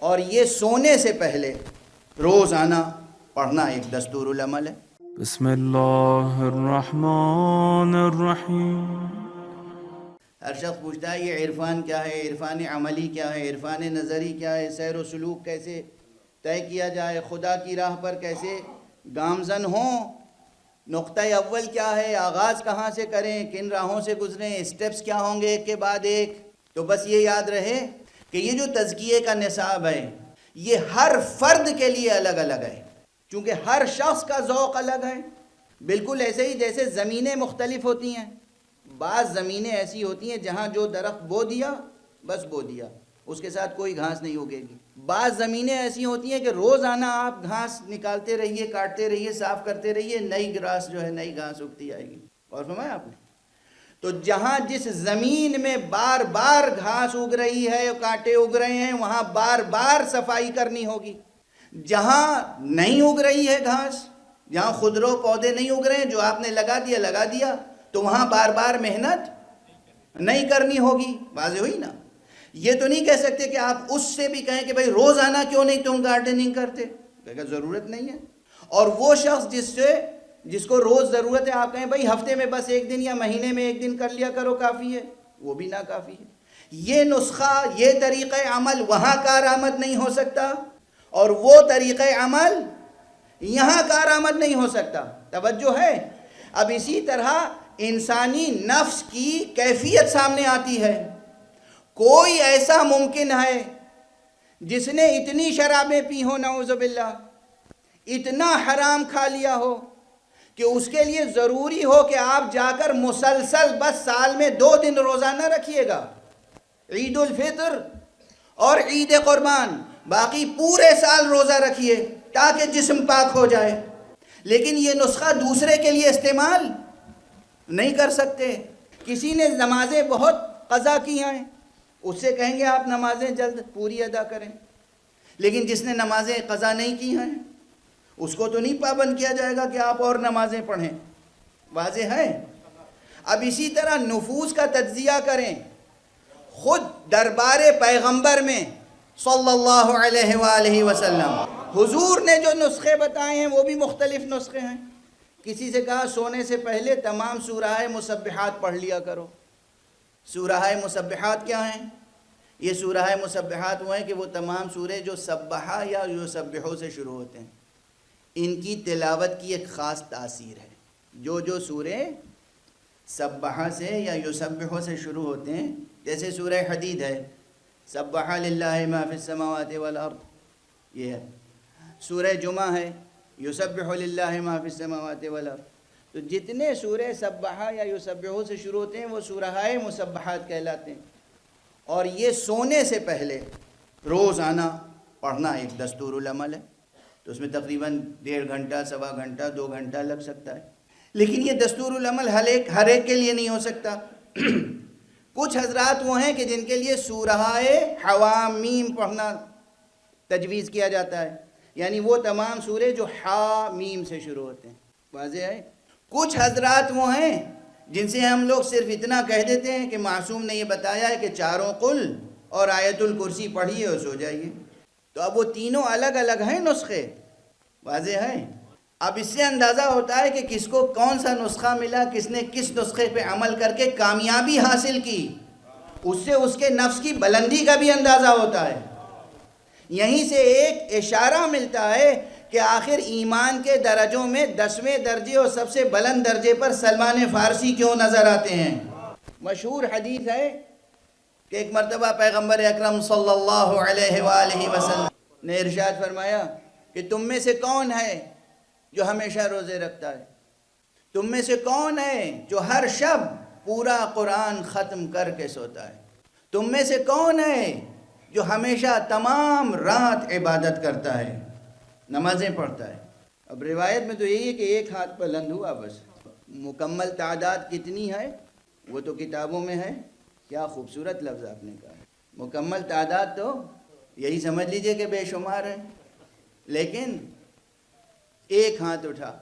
اور یہ سونے سے پہلے روزانہ پڑھنا ایک دستور العمل ہے۔ بسم اللہ الرحمن الرحیم۔ ہر شخص پوچھتا ہے یہ عرفان کیا ہے، عرفان عملی کیا ہے، عرفان نظری کیا ہے، سیر و سلوک کیسے طے کیا جائے، خدا کی راہ پر کیسے گامزن ہوں، نقطہ اول کیا ہے، آغاز کہاں سے کریں، کن راہوں سے گزریں، اسٹیپس کیا ہوں گے ایک کے بعد ایک۔ تو بس یہ یاد رہے کہ یہ جو تزکیے کا نصاب ہے یہ ہر فرد کے لیے الگ الگ ہے، چونکہ ہر شخص کا ذوق الگ ہے۔ بالکل ایسے ہی جیسے زمینیں مختلف ہوتی ہیں، بعض زمینیں ایسی ہوتی ہیں جہاں جو درخت بو دیا بس بو دیا، اس کے ساتھ کوئی گھاس نہیں اگے گی۔ بعض زمینیں ایسی ہوتی ہیں کہ روزانہ آپ گھاس نکالتے رہیے، کاٹتے رہیے، صاف کرتے رہیے، نئی گراس جو ہے نئی گھاس اگتی آئے گی۔ اور فرمایا آپ نے تو جہاں جس زمین میں بار بار گھاس اگ رہی ہے، کانٹے اگ رہے ہیں، وہاں بار بار صفائی کرنی ہوگی۔ جہاں نہیں اگ رہی ہے گھاس، جہاں خضرو پودے نہیں اگ رہے ہیں، جو آپ نے لگا دیا تو وہاں بار بار محنت نہیں کرنی ہوگی۔ واضح ہوئی نا؟ یہ تو نہیں کہہ سکتے کہ آپ اس سے بھی کہیں کہ بھائی روزانہ کیوں نہیں تم گارڈننگ کرتے، کہے گا ضرورت نہیں ہے۔ اور وہ شخص جس کو روز ضرورت ہے، آپ کہیں بھائی ہفتے میں بس ایک دن یا مہینے میں ایک دن کر لیا کرو کافی ہے، وہ بھی ناکافی ہے۔ یہ نسخہ، یہ طریقہ عمل وہاں کارآمد نہیں ہو سکتا، اور وہ طریقہ عمل یہاں کارآمد نہیں ہو سکتا۔ توجہ ہے؟ اب اسی طرح انسانی نفس کی کیفیت سامنے آتی ہے۔ کوئی ایسا ممکن ہے جس نے اتنی شرابیں پی ہو، نعوذ باللہ، اتنا حرام کھا لیا ہو کہ اس کے لیے ضروری ہو کہ آپ جا کر مسلسل بس سال میں 2 دن روزانہ رکھیے گا، عید الفطر اور عید قربان، باقی پورے سال روزہ رکھیے تاکہ جسم پاک ہو جائے۔ لیکن یہ نسخہ دوسرے کے لیے استعمال نہیں کر سکتے۔ کسی نے نمازیں بہت قضا کی ہیں، اس سے کہیں گے آپ نمازیں جلد پوری ادا کریں، لیکن جس نے نمازیں قضا نہیں کی ہیں اس کو تو نہیں پابند کیا جائے گا کہ آپ اور نمازیں پڑھیں۔ واضح ہے؟ اب اسی طرح نفوس کا تجزیہ کریں۔ خود دربار پیغمبر میں صلی اللہ علیہ وآلہ وسلم حضور نے جو نسخے بتائے ہیں وہ بھی مختلف نسخے ہیں۔ کسی سے کہا سونے سے پہلے تمام سورہ مسبحات پڑھ لیا کرو۔ سورہ مسبحات کیا ہیں؟ یہ سورہ مسبحات وہ ہیں کہ وہ تمام سورے جو سبحہ یا یسبحو سے شروع ہوتے ہیں، ان کی تلاوت کی ایک خاص تاثیر ہے۔ جو سورے سبحہ سے یا یسبحو سے شروع ہوتے ہیں، جیسے سورہ حدید ہے، سبح للہ ما فی السماوات والارض، یہ ہے۔ سورہ جمعہ ہے، یسبح للہ ما فی السماوات والارض۔ تو جتنے سورے سبحہ یا یسبحو سے شروع ہوتے ہیں وہ سورہ مسبحات کہلاتے ہیں۔ اور یہ سونے سے پہلے روزانہ پڑھنا ایک دستور العمل ہے، تو اس میں تقریباً 1.5 گھنٹہ، 1.25 گھنٹہ، 2 گھنٹہ لگ سکتا ہے، لیکن یہ دستور العمل ہر ایک کے لیے نہیں ہو سکتا۔ کچھ حضرات وہ ہیں کہ جن کے لیے سورہ حوامیم پڑھنا تجویز کیا جاتا ہے، یعنی وہ تمام سورے جو حامیم سے شروع ہوتے ہیں۔ واضح ہے؟ کچھ حضرات وہ ہیں جن سے ہم لوگ صرف اتنا کہہ دیتے ہیں کہ معصوم نے یہ بتایا ہے کہ 4 قل اور آیت الکرسی پڑھیے اور سو جائیے۔ تو اب وہ تینوں الگ الگ ہیں نسخے۔ واضح ہے؟ اب اس سے اندازہ ہوتا ہے کہ کس کو کون سا نسخہ ملا، کس نے کس نسخے پہ عمل کر کے کامیابی حاصل کی، اس سے اس کے نفس کی بلندی کا بھی اندازہ ہوتا ہے۔ یہیں سے ایک اشارہ ملتا ہے کہ آخر ایمان کے درجوں میں 10ویں درجے اور سب سے بلند درجے پر سلمان فارسی کیوں نظر آتے ہیں۔ مشہور حدیث ہے کہ ایک مرتبہ پیغمبر اکرم صلی اللہ علیہ وآلہ وسلم نے ارشاد فرمایا کہ تم میں سے کون ہے جو ہمیشہ روزے رکھتا ہے؟ تم میں سے کون ہے جو ہر شب پورا قرآن ختم کر کے سوتا ہے؟ تم میں سے کون ہے جو ہمیشہ تمام رات عبادت کرتا ہے، نمازیں پڑھتا ہے؟ اب روایت میں تو یہی ہے کہ ایک ہاتھ بلند ہوا بس۔ مکمل تعداد کتنی ہے وہ تو کتابوں میں ہے۔ کیا خوبصورت لفظ آپ نے کہا، مکمل تعداد تو یہی سمجھ لیجئے کہ بے شمار ہے، لیکن ایک ہاتھ اٹھا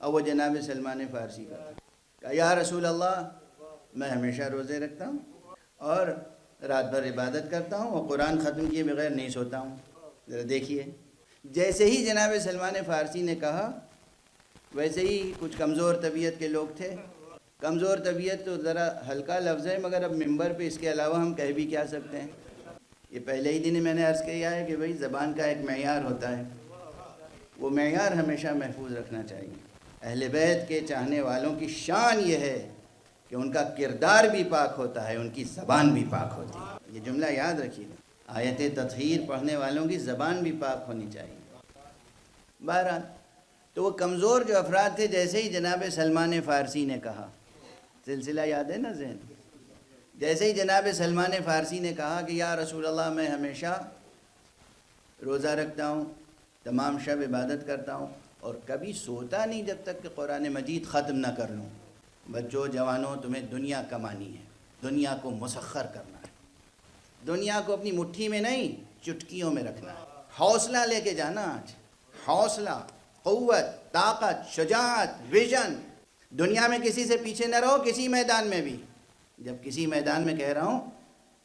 اور وہ جناب سلمان فارسی کا تھا۔ کہا یا رسول اللہ، میں ہمیشہ روزے رکھتا ہوں اور رات بھر عبادت کرتا ہوں اور قرآن ختم کیے بغیر نہیں سوتا ہوں۔ ذرا دیکھیے، جیسے ہی جناب سلمان فارسی نے کہا ویسے ہی کچھ کمزور طبیعت کے لوگ تھے. کمزور طبیعت تو ذرا ہلکا لفظ ہے، مگر اب ممبر پہ اس کے علاوہ ہم کہہ بھی کیا سکتے ہیں. یہ پہلے ہی دن میں نے عرض کیا ہے کہ بھئی زبان کا ایک معیار ہوتا ہے، وہ معیار ہمیشہ محفوظ رکھنا چاہیے. اہل بیت کے چاہنے والوں کی شان یہ ہے کہ ان کا کردار بھی پاک ہوتا ہے، ان کی زبان بھی پاک ہوتی ہے. یہ جملہ یاد رکھیے، آیت تطہیر پڑھنے والوں کی زبان بھی پاک ہونی چاہیے. بہرحال تو وہ کمزور جو افراد تھے، جیسے ہی جناب سلمان فارسی نے کہا، سلسلہ یاد ہے نا ذہن، جیسے ہی جناب سلمان فارسی نے کہا کہ یا رسول اللہ میں ہمیشہ روزہ رکھتا ہوں، تمام شب عبادت کرتا ہوں، اور کبھی سوتا نہیں جب تک کہ قرآن مجید ختم نہ کر لوں. بچوں جوانوں، تمہیں دنیا کمانی ہے، دنیا کو مسخر کرنا ہے، دنیا کو اپنی مٹھی میں نہیں چٹکیوں میں رکھنا ہے. حوصلہ لے کے جانا، آج حوصلہ، قوت، طاقت، شجاعت، ویژن. دنیا میں کسی سے پیچھے نہ رہو، کسی میدان میں بھی. جب کسی میدان میں کہہ رہا ہوں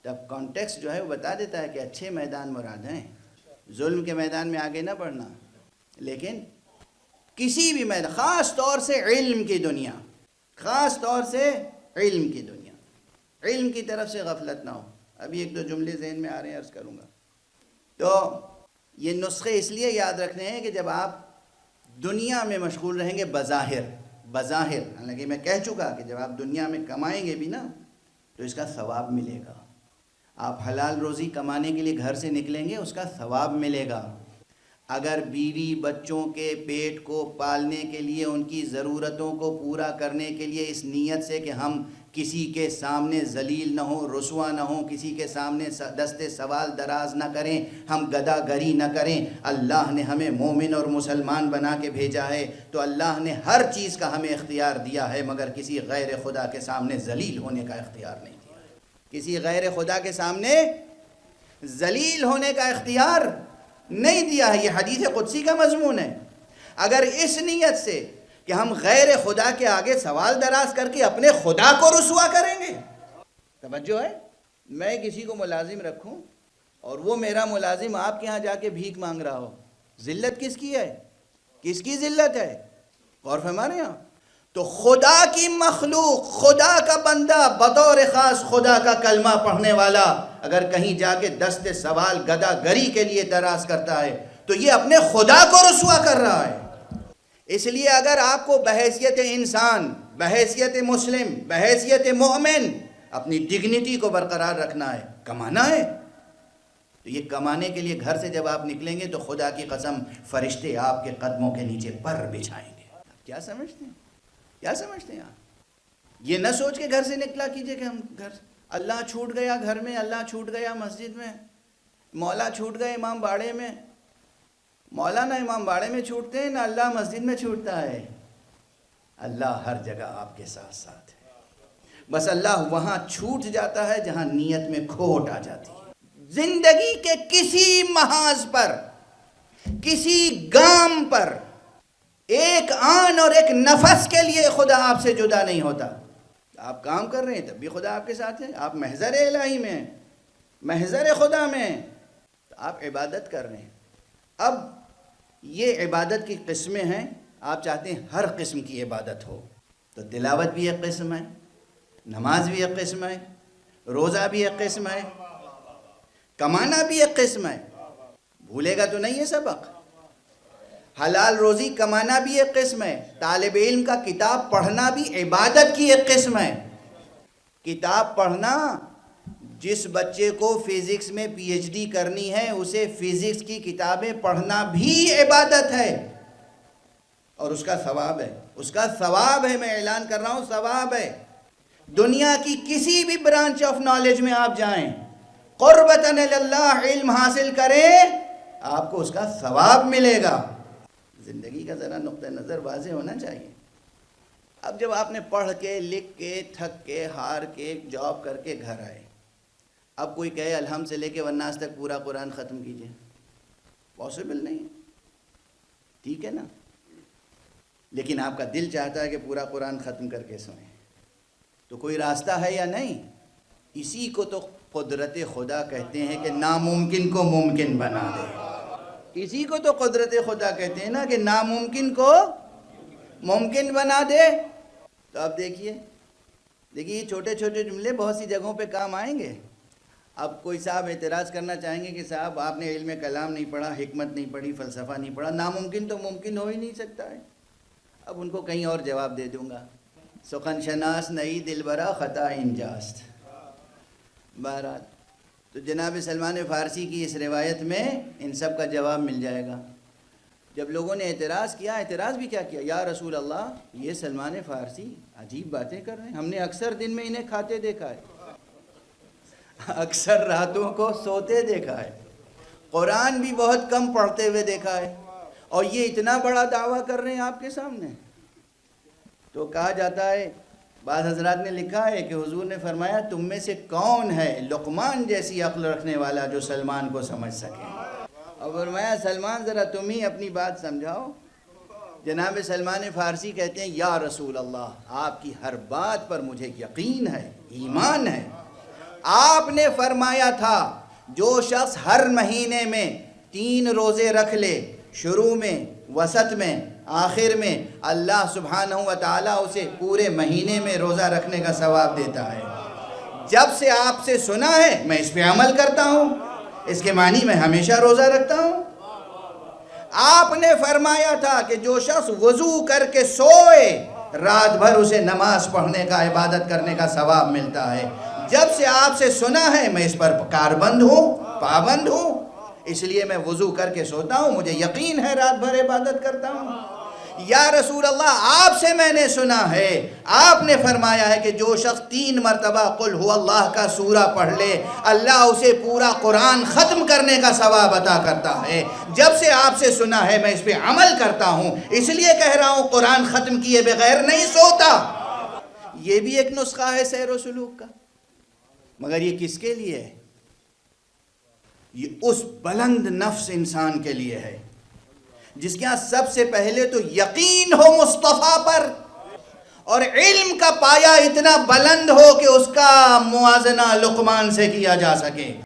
تب کانٹیکسٹ جو ہے وہ بتا دیتا ہے کہ اچھے میدان مراد ہیں. ظلم کے میدان میں آگے نہ بڑھنا، لیکن کسی بھی میدان، خاص طور سے علم کی دنیا، خاص طور سے علم کی دنیا، علم کی طرف سے غفلت نہ ہو. ابھی ایک دو جملے ذہن میں آ رہے ہیں، عرض کروں گا. تو یہ نسخے اس لیے یاد رکھنے ہیں کہ جب آپ دنیا میں مشغول رہیں گے بظاہر، حالانکہ میں کہہ چکا کہ جب آپ دنیا میں کمائیں گے بھی نا تو اس کا ثواب ملے گا. آپ حلال روزی کمانے کے لیے گھر سے نکلیں گے، اس کا ثواب ملے گا. اگر بیوی بچوں کے پیٹ کو پالنے کے لیے، ان کی ضرورتوں کو پورا کرنے کے لیے، اس نیت سے کہ ہم کسی کے سامنے ذلیل نہ ہوں، رسوا نہ ہوں، کسی کے سامنے دست سوال دراز نہ کریں، ہم گدا گری نہ کریں. اللہ نے ہمیں مومن اور مسلمان بنا کے بھیجا ہے، تو اللہ نے ہر چیز کا ہمیں اختیار دیا ہے، مگر کسی غیر خدا کے سامنے ذلیل ہونے کا اختیار نہیں دیا. کسی غیر خدا کے سامنے ذلیل ہونے کا اختیار نہیں دیا ہے. یہ حدیث قدسی کا مضمون ہے. اگر اس نیت سے کہ ہم غیر خدا کے آگے سوال دراز کر کے اپنے خدا کو رسوا کریں گے، توجہ ہے، میں کسی کو ملازم رکھوں اور وہ میرا ملازم آپ کے ہاں جا کے بھیک مانگ رہا ہو، ذلت کس کی ہے؟ کس کی ذلت ہے؟ غور فرما رہے ہیں آپ؟ تو خدا کی مخلوق، خدا کا بندہ، بطور خاص خدا کا کلمہ پڑھنے والا اگر کہیں جا کے دست سوال گدا گری کے لیے دراز کرتا ہے تو یہ اپنے خدا کو رسوا کر رہا ہے. اس لیے اگر آپ کو بحیثیت انسان، بحیثیت مسلم، بحیثیت مومن اپنی ڈگنیٹی کو برقرار رکھنا ہے، کمانا ہے، تو یہ کمانے کے لیے گھر سے جب آپ نکلیں گے تو خدا کی قسم فرشتے آپ کے قدموں کے نیچے پر بچھائیں گے. کیا سمجھتے ہیں؟ کیا سمجھتے ہیں آپ؟ یہ نہ سوچ کے گھر سے نکلا کیجئے کہ ہم گھر، اللہ چھوٹ گیا گھر میں، اللہ چھوٹ گیا مسجد میں، مولا چھوٹ گئے امام باڑے میں. مولا نہ امام باڑے میں چھوٹتے ہیں، نہ اللہ مسجد میں چھوٹتا ہے. اللہ ہر جگہ آپ کے ساتھ ساتھ ہے. بس اللہ وہاں چھوٹ جاتا ہے جہاں نیت میں کھوٹ آ جاتی ہے. زندگی کے کسی محاذ پر، کسی گام پر، ایک آن اور ایک نفس کے لیے خدا آپ سے جدا نہیں ہوتا. آپ کام کر رہے ہیں تب بھی خدا آپ کے ساتھ ہے. آپ محضر الہی میں، محضر خدا میں، آپ عبادت کر رہے ہیں. اب یہ عبادت کی قسمیں ہیں. آپ چاہتے ہیں ہر قسم کی عبادت ہو، تو تلاوت بھی ایک قسم ہے، نماز بھی ایک قسم ہے، روزہ بھی ایک قسم ہے، کمانا بھی ایک قسم ہے. بھولے گا تو نہیں ہے سبق. حلال روزی کمانا بھی ایک قسم ہے. طالب علم کا کتاب پڑھنا بھی عبادت کی ایک قسم ہے. کتاب پڑھنا، جس بچے کو فزکس میں پی ایچ ڈی کرنی ہے اسے فزکس کی کتابیں پڑھنا بھی عبادت ہے، اور اس کا ثواب ہے. اس کا ثواب ہے، میں اعلان کر رہا ہوں، ثواب ہے. دنیا کی کسی بھی برانچ آف نالج میں آپ جائیں، قربتاً اللہ علم حاصل کریں، آپ کو اس کا ثواب ملے گا. زندگی کا ذرا نقطہ نظر واضح ہونا چاہیے. اب جب آپ نے پڑھ کے، لکھ کے، تھک کے، ہار کے، جاب کر کے گھر آئے، اب کوئی کہے الحمد سے لے کے والناس تک پورا قرآن ختم کیجئے، پاسبل نہیں ہے. ٹھیک ہے نا؟ لیکن آپ کا دل چاہتا ہے کہ پورا قرآن ختم کر کے سوئیں، تو کوئی راستہ ہے یا نہیں؟ اسی کو تو قدرت خدا کہتے ہیں کہ ناممکن کو ممکن بنا دے. اسی کو تو قدرت خدا کہتے ہیں نا، کہ ناممکن کو ممکن بنا دے۔ تو اب دیکھیے یہ چھوٹے چھوٹے جملے بہت سی جگہوں پہ کام آئیں گے۔ اب کوئی صاحب اعتراض کرنا چاہیں گے کہ صاحب آپ نے علم کلام نہیں پڑھا، حکمت نہیں پڑھی، فلسفہ نہیں پڑھا، ناممکن تو ممکن ہو ہی نہیں سکتا ہے۔ اب ان کو کہیں اور جواب دے دوں گا، سخن شناس نئی دلبرا خطا انجاست۔ بہرحال تو جناب سلمان فارسی کی اس روایت میں ان سب کا جواب مل جائے گا۔ جب لوگوں نے اعتراض کیا، اعتراض بھی کیا کیا، یا رسول اللہ یہ سلمان فارسی عجیب باتیں کر رہے ہیں، ہم نے اکثر دن میں انہیں کھاتے دیکھا ہے، اکثر راتوں کو سوتے دیکھا ہے، قرآن بھی بہت کم پڑھتے ہوئے دیکھا ہے، اور یہ اتنا بڑا دعویٰ کر رہے ہیں آپ کے سامنے۔ تو کہا جاتا ہے، بعض حضرات نے لکھا ہے کہ حضور نے فرمایا تم میں سے کون ہے لقمان جیسی عقل رکھنے والا جو سلمان کو سمجھ سکے، اور فرمایا سلمان ذرا تم ہی اپنی بات سمجھاؤ۔ جناب سلمان فارسی کہتے ہیں یا رسول اللہ آپ کی ہر بات پر مجھے یقین ہے، ایمان ہے۔ آپ نے فرمایا تھا جو شخص ہر مہینے میں 3 روزے رکھ لے، شروع میں، وسط میں، آخر میں، اللہ سبحانہ و تعالیٰ اسے پورے مہینے میں روزہ رکھنے کا ثواب دیتا ہے۔ جب سے آپ سے سنا ہے میں اس پہ عمل کرتا ہوں، اس کے معنی میں ہمیشہ روزہ رکھتا ہوں۔ آپ نے فرمایا تھا کہ جو شخص وضو کر کے سوئے رات بھر اسے نماز پڑھنے کا، عبادت کرنے کا ثواب ملتا ہے۔ جب سے آپ سے سنا ہے میں اس پر کاربند ہوں، پابند ہوں، اس لیے میں وضو کر کے سوتا ہوں، مجھے یقین ہے رات بھر عبادت کرتا ہوں۔ یا رسول اللہ آپ سے میں نے سنا ہے، آپ نے فرمایا ہے کہ جو شخص 3 مرتبہ قل هو اللہ کا سورہ پڑھ لے اللہ اسے پورا قرآن ختم کرنے کا ثواب عطا کرتا ہے۔ جب سے آپ سے سنا ہے میں اس پہ عمل کرتا ہوں، اس لیے کہہ رہا ہوں قرآن ختم کیے بغیر نہیں سوتا۔ یہ بھی ایک نسخہ ہے سیر و سلوک کا، مگر یہ کس کے لیے ہے؟ یہ اس بلند نفس انسان کے لیے ہے جس کے ہاں سب سے پہلے تو یقین ہو مصطفیٰ پر، اور علم کا پایہ اتنا بلند ہو کہ اس کا موازنہ لقمان سے کیا جا سکے۔